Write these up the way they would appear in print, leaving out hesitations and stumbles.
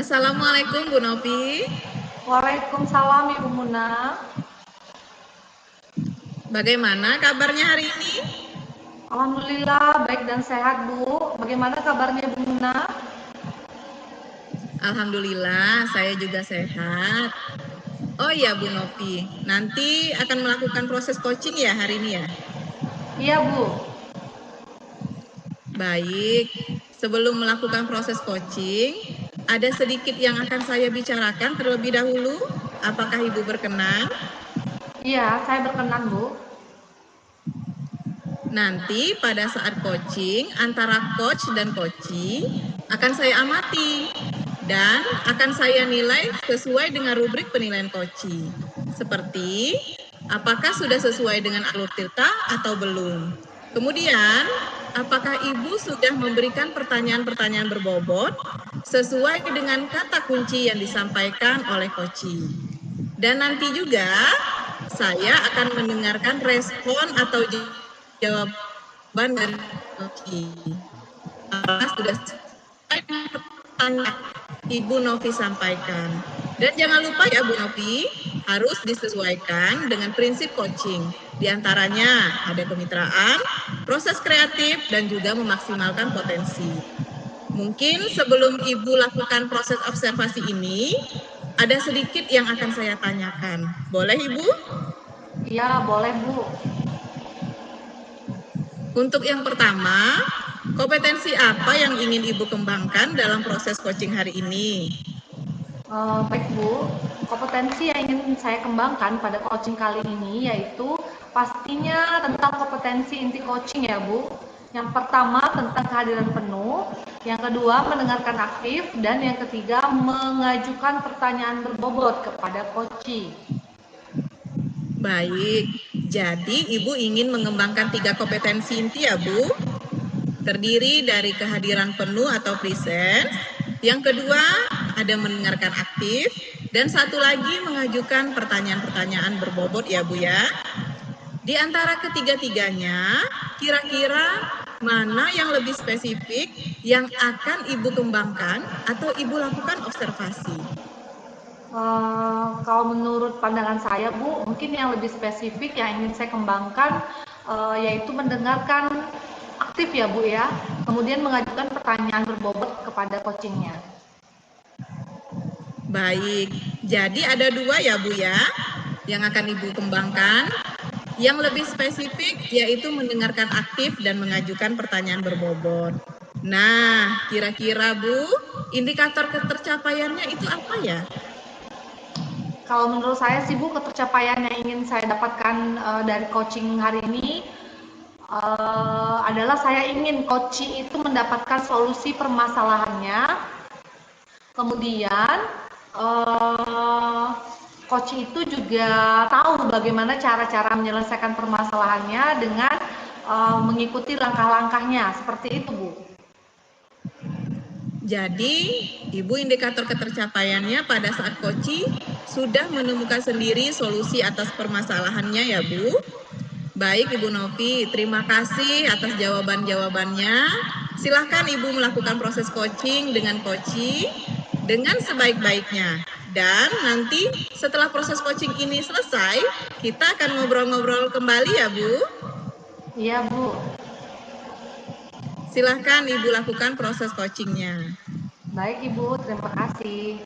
Assalamualaikum Bu Novi. Waalaikumsalam Ibu Muna. Bagaimana kabarnya hari ini? Alhamdulillah baik dan sehat Bu. Bagaimana kabarnya Ibu Muna? Alhamdulillah, saya juga sehat. Oh iya Bu Novi, nanti akan melakukan proses coaching ya hari ini ya? Iya Bu. Baik, sebelum melakukan proses coaching, ada sedikit yang akan saya bicarakan terlebih dahulu. Apakah Ibu berkenan? Iya, saya berkenan Bu. Nanti pada saat coaching antara coach dan coachee akan saya amati dan akan saya nilai sesuai dengan rubrik penilaian coaching. Seperti apakah sudah sesuai dengan alur tirta atau belum. Kemudian, apakah Ibu sudah memberikan pertanyaan-pertanyaan berbobot sesuai dengan kata kunci yang disampaikan oleh coaching. Dan nanti juga saya akan mendengarkan respon atau jawaban dari coaching. Apakah sudah sesuai dengan pertanyaan Ibu Novi sampaikan. Dan jangan lupa ya Bu Novi, harus disesuaikan dengan prinsip coaching. Di antaranya ada kemitraan, proses kreatif, dan juga memaksimalkan potensi. Mungkin sebelum Ibu lakukan proses observasi ini, ada sedikit yang akan saya tanyakan. Boleh Ibu? Iya, boleh Bu. Untuk yang pertama, kompetensi apa yang ingin Ibu kembangkan dalam proses coaching hari ini? Baik Bu, kompetensi yang ingin saya kembangkan pada coaching kali ini yaitu pastinya tentang kompetensi inti coaching ya Bu. Yang pertama tentang kehadiran penuh, yang kedua mendengarkan aktif, dan yang ketiga mengajukan pertanyaan berbobot kepada coaching. Baik, jadi Ibu ingin mengembangkan 3 kompetensi inti ya Bu? Terdiri dari kehadiran penuh atau presence, yang kedua ada mendengarkan aktif, dan satu lagi mengajukan pertanyaan-pertanyaan berbobot ya Bu ya. Di antara ketiga-tiganya, kira-kira mana yang lebih spesifik yang akan Ibu kembangkan atau Ibu lakukan observasi? Kalau menurut pandangan saya Bu, mungkin yang lebih spesifik yang ingin saya kembangkan yaitu mendengarkan aktif ya Bu ya, kemudian mengajukan pertanyaan berbobot kepada coachingnya. Baik, jadi ada 2 ya Bu ya, yang akan Ibu kembangkan. Yang lebih spesifik yaitu mendengarkan aktif dan mengajukan pertanyaan berbobot. Nah, kira-kira Bu, indikator ketercapaiannya itu apa ya? Kalau menurut saya sih Bu, ketercapaian yang ingin saya dapatkan dari coaching hari ini adalah saya ingin coaching itu mendapatkan solusi permasalahannya, kemudian coach itu juga tahu bagaimana cara-cara menyelesaikan permasalahannya dengan mengikuti langkah-langkahnya, seperti itu Bu. Jadi, Ibu indikator ketercapaiannya pada saat coaching sudah menemukan sendiri solusi atas permasalahannya ya Bu. Baik Ibu Novi, terima kasih atas jawaban-jawabannya. Silahkan Ibu melakukan proses coaching dengan coaching dengan sebaik-baiknya. Dan nanti setelah proses coaching ini selesai, kita akan ngobrol-ngobrol kembali ya Bu. Iya Bu. Silahkan Ibu lakukan proses coachingnya. Baik Ibu, terima kasih.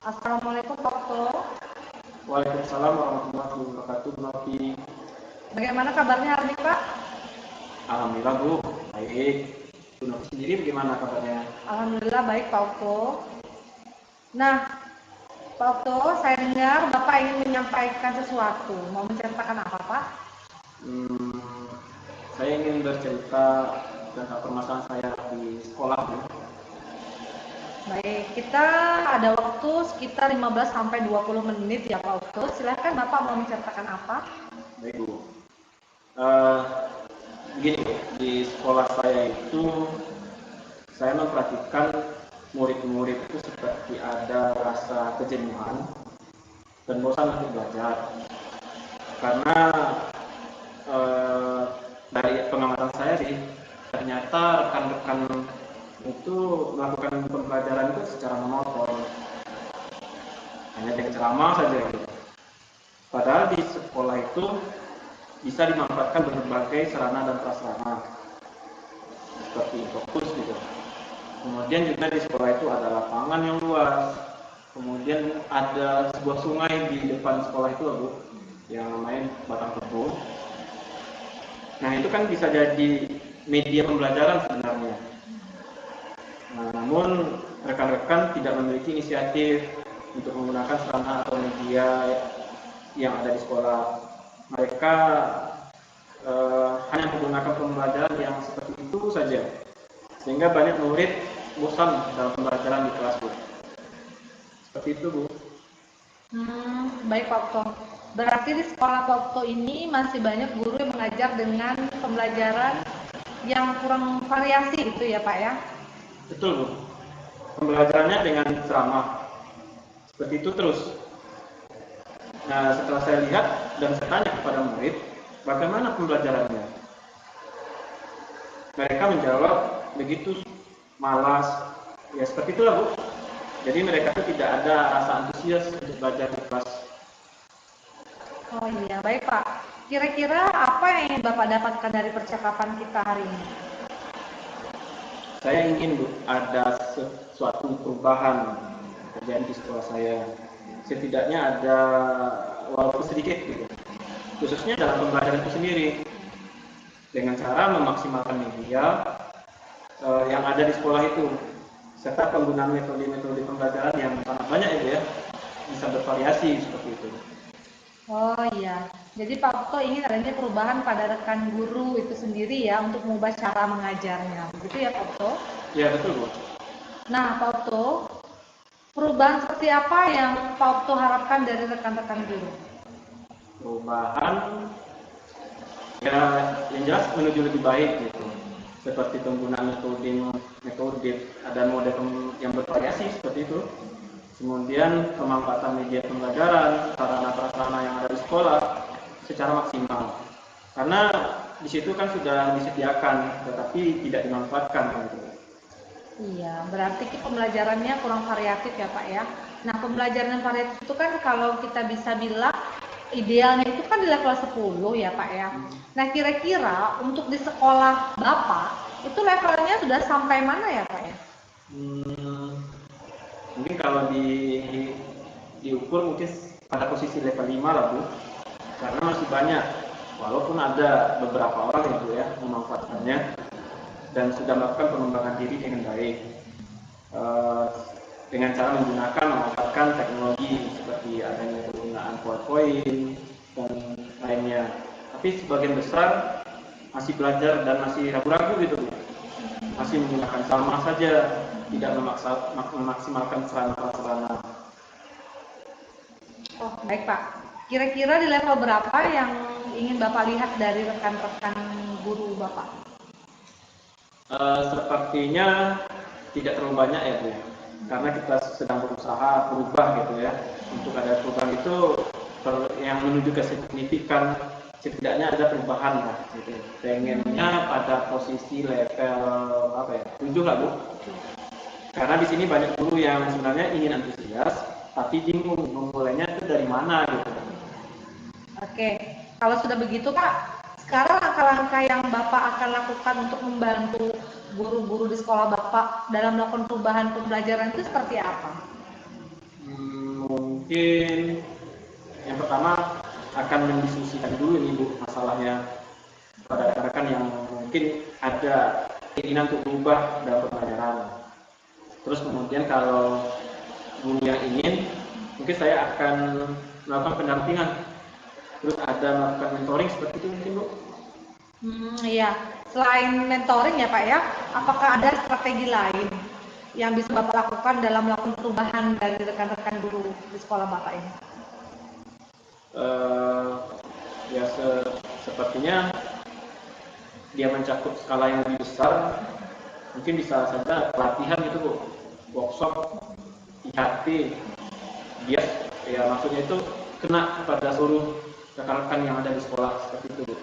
Assalamualaikum Pak Okto. Waalaikumsalam warahmatullahi wabarakatuh, Novi. Bagaimana kabarnya hari ini Pak? Alhamdulillah Bu, baik. Bu Novi sendiri bagaimana kabarnya? Alhamdulillah baik Pak Okto. Nah, Pak Okto, saya dengar Bapak ingin menyampaikan sesuatu. Mau menceritakan apa Pak? Saya ingin bercerita tentang permasalahan saya di sekolah Bu. Baik, kita ada waktu sekitar 15-20 menit ya Pak Okto. Silahkan Bapak mau menceritakan apa? Baik Bu. Begini Bu, di sekolah saya itu saya memperhatikan murid-murid itu seperti ada rasa kejenuhan dan bosan untuk belajar. Karena dari pengamatan saya sih, ternyata rekan-rekan itu melakukan pembelajaran itu secara monoton, hanya dengan ceramah saja gitu. Padahal di sekolah itu bisa dimanfaatkan berbagai sarana dan prasarana seperti fokus gitu. Kemudian juga di sekolah itu ada lapangan yang luas, kemudian ada sebuah sungai di depan sekolah itu, Bu, yang namanya Batang Kebo. Nah, itu kan bisa jadi media pembelajaran sebenarnya. Nah, namun rekan-rekan tidak memiliki inisiatif untuk menggunakan sarana atau media yang ada di sekolah. Mereka hanya menggunakan pembelajaran yang seperti itu saja, sehingga banyak murid bosan dalam pembelajaran di kelas, Bu. Seperti itu, Bu. Baik Pak Okto. Berarti di sekolah Pak Okto ini masih banyak guru yang mengajar dengan pembelajaran yang kurang variasi gitu ya Pak ya? Betul, Bu. Pembelajarannya dengan ceramah. Seperti itu terus. Nah, setelah saya lihat dan saya tanya kepada murid, bagaimana pembelajarannya? Mereka menjawab, begitu malas. Ya, seperti itulah, Bu. Jadi mereka itu tidak ada rasa antusias untuk belajar di kelas. Oh iya, baik Pak. Kira-kira apa yang ingin Bapak dapatkan dari percakapan kita hari ini? Saya ingin, Bu, ada suatu perubahan terjadi di sekolah saya. Setidaknya ada walaupun sedikit gitu. Khususnya dalam pembelajaran itu sendiri. Dengan cara memaksimalkan media yang ada di sekolah itu, serta penggunaan metode-metode pembelajaran yang sangat banyak ya, bisa bervariasi seperti itu. Oh iya, jadi Pak Okto ingin adanya perubahan pada rekan guru itu sendiri ya untuk mengubah cara mengajarnya, begitu ya Pak Okto? Ya betul, Bu. Nah Pak Okto, perubahan seperti apa yang Pak Okto harapkan dari rekan-rekan guru? Perubahan ya yang jelas menuju lebih baik gitu. Seperti penggunaan metode ada model yang bervariasi seperti itu. Kemudian pemanfaatan media pembelajaran, sarana prasarana yang ada di sekolah secara maksimal. Karena di situ kan sudah disediakan, tetapi tidak dimanfaatkan gitu. Iya, berarti pembelajarannya kurang variatif ya Pak ya. Nah, pembelajaran yang variatif itu kan kalau kita bisa bilang idealnya itu kan di level 10 ya Pak ya. Nah, kira-kira untuk di sekolah Bapak itu levelnya sudah sampai mana ya Pak ya? Mungkin kalau diukur mungkin pada posisi level 5 lah, Bu. Karena masih banyak, walaupun ada beberapa orang itu ya memanfaatkannya dan sudah melakukan pengembangan diri dengan baik dengan cara memanfaatkan teknologi seperti adanya penggunaan PowerPoint dan lainnya. Tapi sebagian besar masih belajar dan masih ragu-ragu gitu, Bu. Masih menggunakan sama saja, tidak memaksimalkan sarana-sarana. Oh, baik Pak. Kira-kira di level berapa yang ingin Bapak lihat dari rekan-rekan guru Bapak? Sepertinya tidak terlalu banyak ya, Bu. Karena kita sedang berusaha berubah gitu ya. Untuk ada perubahan itu yang menuju ke signifikan, setidaknya ada perubahan lah gitu. Pengennya pada posisi level apa ya? 7 lah, Bu. Karena di sini banyak guru yang sebenarnya ingin antusias, tapi bingung memulainya itu dari mana gitu. Oke, kalau sudah begitu Pak, sekarang langkah-langkah yang Bapak akan lakukan untuk membantu guru-guru di sekolah Bapak dalam melakukan perubahan pembelajaran itu seperti apa? Mungkin yang pertama akan mendiskusikan dulu nih, Bu, masalahnya pada rekan-rekan yang mungkin ada keinginan untuk berubah dalam pembelajaran. Terus kemudian kalau guru yang ingin, mungkin saya akan melakukan pendampingan. Terus ada melakukan mentoring seperti itu mungkin, Bu. Iya, selain mentoring ya Pak ya, apakah ada strategi lain yang bisa Bapak lakukan dalam melakukan perubahan dari rekan-rekan guru di sekolah Bapak ini? Ya sepertinya dia mencakup skala yang lebih besar, Mungkin bisa saja pelatihan gitu Bu, workshop, IHT, biar ya maksudnya itu kena kepada seluruh rekan-rekan yang ada di sekolah seperti itu Bu.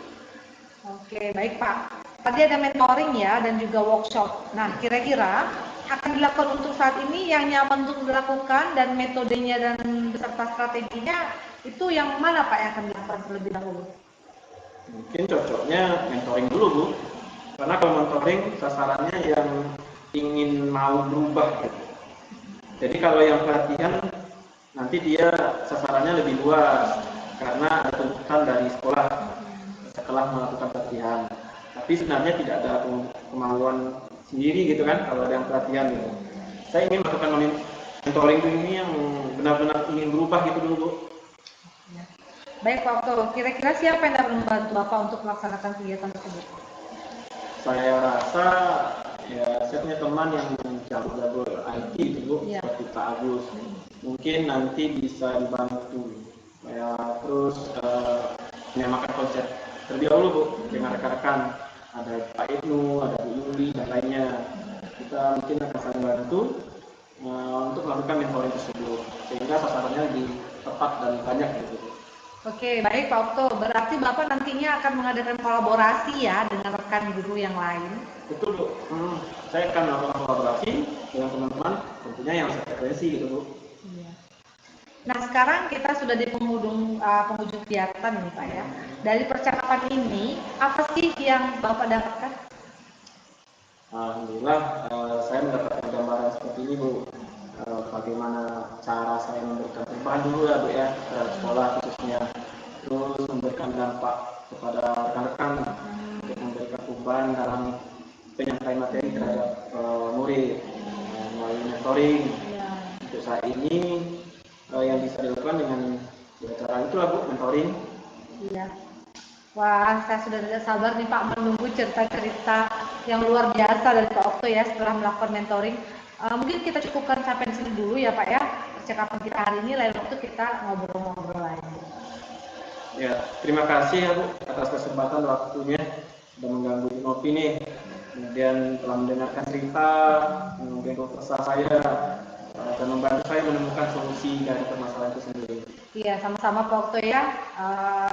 Oke, baik Pak. Tadi ada mentoring ya dan juga workshop. Nah, kira-kira akan dilakukan untuk saat ini yang nyaman untuk dilakukan dan metodenya dan beserta strateginya itu yang mana Pak yang akan dilakukan terlebih dahulu? Mungkin cocoknya mentoring dulu Bu, karena kalau mentoring sasarannya yang ingin mau berubah gitu. Jadi kalau yang pelatihan nanti dia sasarannya lebih luas karena ada tuntutan dari sekolah setelah melakukan pelatihan. Tapi sebenarnya tidak ada kemauan sendiri gitu kan kalau ada yang pelatihan gitu. Saya ingin melakukan mentoring ini yang benar-benar ingin berubah gitu dulu Bu. Baik Pak Okto, kira-kira siapa yang dapat membantu Bapak untuk melaksanakan kegiatan tersebut? Saya rasa ya saya punya teman yang jago-jago IT gitu Bu, seperti Pak Agus. Mungkin nanti bisa dibantu ya, terus menyamakan konsep terlebih dahulu Bu dengan rekan-rekan, ada Pak Ibnu, ada Bu Yuli dan lainnya. Kita mungkin akan saling bantu untuk melakukan mentoring tersebut sehingga sasarannya lebih tepat dan banyak gitu. Oke, baik Pak Okto. Berarti Bapak nantinya akan mengadakan kolaborasi ya dengan rekan guru yang lain. Betul Bu, saya akan melakukan kolaborasi dengan teman-teman tentunya yang sefrekuensi gitu Bu. Iya. Nah, sekarang kita sudah di penghujung kegiatan nih Pak ya. Dari percakapan ini, apa sih yang Bapak dapatkan? Alhamdulillah saya mendapatkan gambaran seperti ini Bu. Bagaimana cara saya memberikan perubahan dulu ya Bu ya terhadap sekolah khususnya, terus memberikan dampak kepada rekan-rekan untuk memberikan perubahan dalam penyampaian materi terhadap murid melalui mentoring. Untuk saat ini yang bisa dilakukan dengan cara itulah Bu, mentoring. Iya. Wah, saya sudah tidak sabar nih Pak menunggu cerita-cerita yang luar biasa dari Pak Okto ya setelah melakukan mentoring. Mungkin kita cukupkan sampai di sini dulu ya Pak ya percakapan kita hari ini, lain waktu kita ngobrol-ngobrol lagi. Ya, terima kasih ya Bu atas kesempatan waktunya sudah mengganggu Novi nih. Kemudian telah mendengarkan cerita, kemudian kesah saya dan membantu saya menemukan solusi dari permasalahan itu sendiri. Iya, sama-sama Pak Okto ya.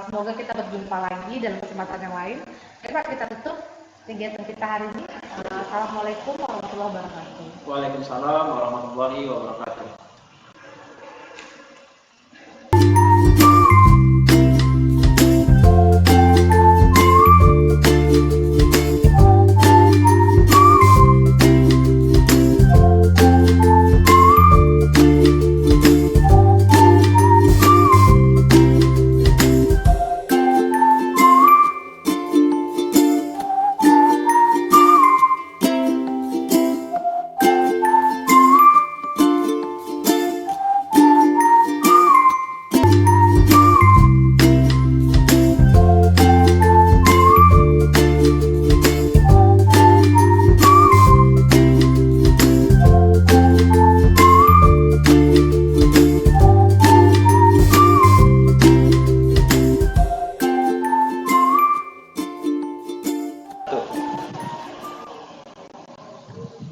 Semoga kita berjumpa lagi dalam kesempatan yang lain. Oke Pak, kita tutup kegiatan kita hari ini. Assalamualaikum warahmatullahi wabarakatuh. Waalaikumsalam warahmatullahi wabarakatuh.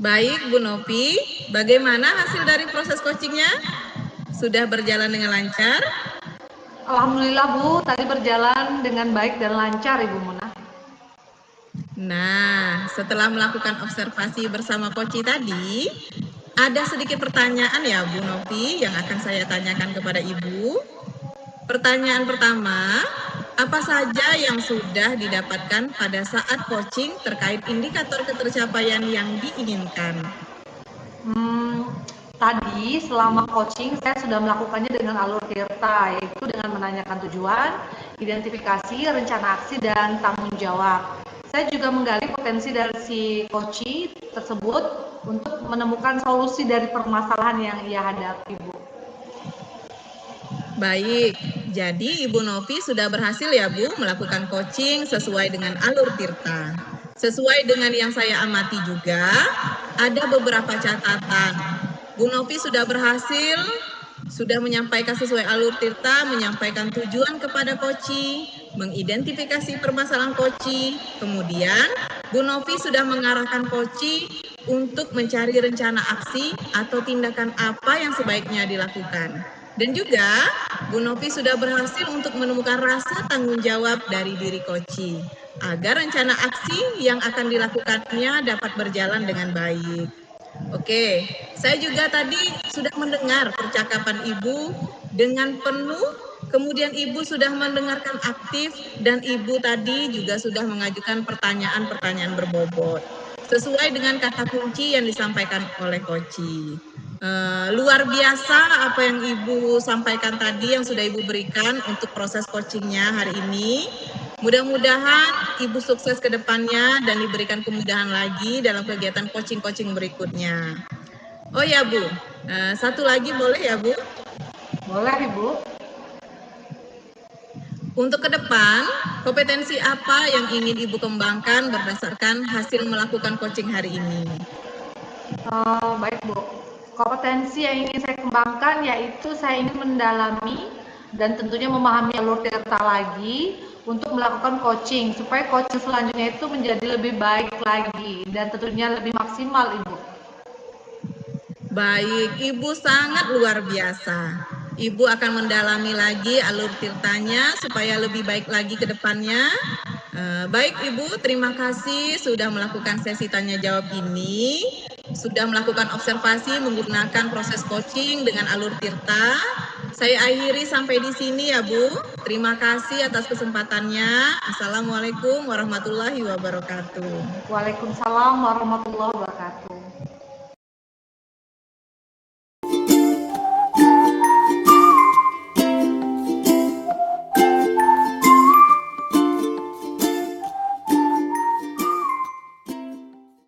Baik Bu Novi, bagaimana hasil dari proses coachingnya? Sudah berjalan dengan lancar? Alhamdulillah Bu, tadi berjalan dengan baik dan lancar Ibu Muna. Nah, setelah melakukan observasi bersama Koci tadi, ada sedikit pertanyaan ya Bu Novi yang akan saya tanyakan kepada Ibu. Pertanyaan pertama, apa saja yang sudah didapatkan pada saat coaching terkait indikator ketercapaian yang diinginkan? Tadi selama coaching saya sudah melakukannya dengan alur tirta, yaitu dengan menanyakan tujuan, identifikasi, rencana aksi, dan tanggung jawab. Saya juga menggali potensi dari si coach tersebut untuk menemukan solusi dari permasalahan yang ia hadapi, Bu. Baik, jadi Ibu Novi sudah berhasil ya Bu melakukan coaching sesuai dengan alur tirta. Sesuai dengan yang saya amati juga, ada beberapa catatan. Bu Novi sudah berhasil, sudah menyampaikan sesuai alur tirta, menyampaikan tujuan kepada coach, mengidentifikasi permasalahan coach, kemudian Bu Novi sudah mengarahkan Koci untuk mencari rencana aksi atau tindakan apa yang sebaiknya dilakukan. Dan juga Bu Novi sudah berhasil untuk menemukan rasa tanggung jawab dari diri Koci agar rencana aksi yang akan dilakukannya dapat berjalan dengan baik. Oke, saya juga tadi sudah mendengar percakapan Ibu dengan penuh, kemudian Ibu sudah mendengarkan aktif, dan Ibu tadi juga sudah mengajukan pertanyaan-pertanyaan berbobot, sesuai dengan kata kunci yang disampaikan oleh Koci. Luar biasa apa yang Ibu sampaikan tadi, yang sudah Ibu berikan untuk proses coachingnya hari ini. Mudah-mudahan Ibu sukses ke depannya dan diberikan kemudahan lagi dalam kegiatan coaching-coaching berikutnya. Oh ya Bu, satu lagi boleh ya Bu? Boleh Ibu. Untuk ke depan, kompetensi apa yang ingin Ibu kembangkan berdasarkan hasil melakukan coaching hari ini? Baik Bu, kompetensi yang ingin saya kembangkan yaitu saya ingin mendalami dan tentunya memahami alur tirta lagi untuk melakukan coaching supaya coaching selanjutnya itu menjadi lebih baik lagi dan tentunya lebih maksimal Ibu. Baik, Ibu sangat luar biasa. Ibu akan mendalami lagi alur tirtanya supaya lebih baik lagi ke depannya. Baik Ibu, terima kasih sudah melakukan sesi tanya jawab ini, sudah melakukan observasi menggunakan proses coaching dengan alur tirta. Saya akhiri sampai di sini ya Bu. Terima kasih atas kesempatannya. Assalamualaikum warahmatullahi wabarakatuh. Waalaikumsalam warahmatullahi wabarakatuh.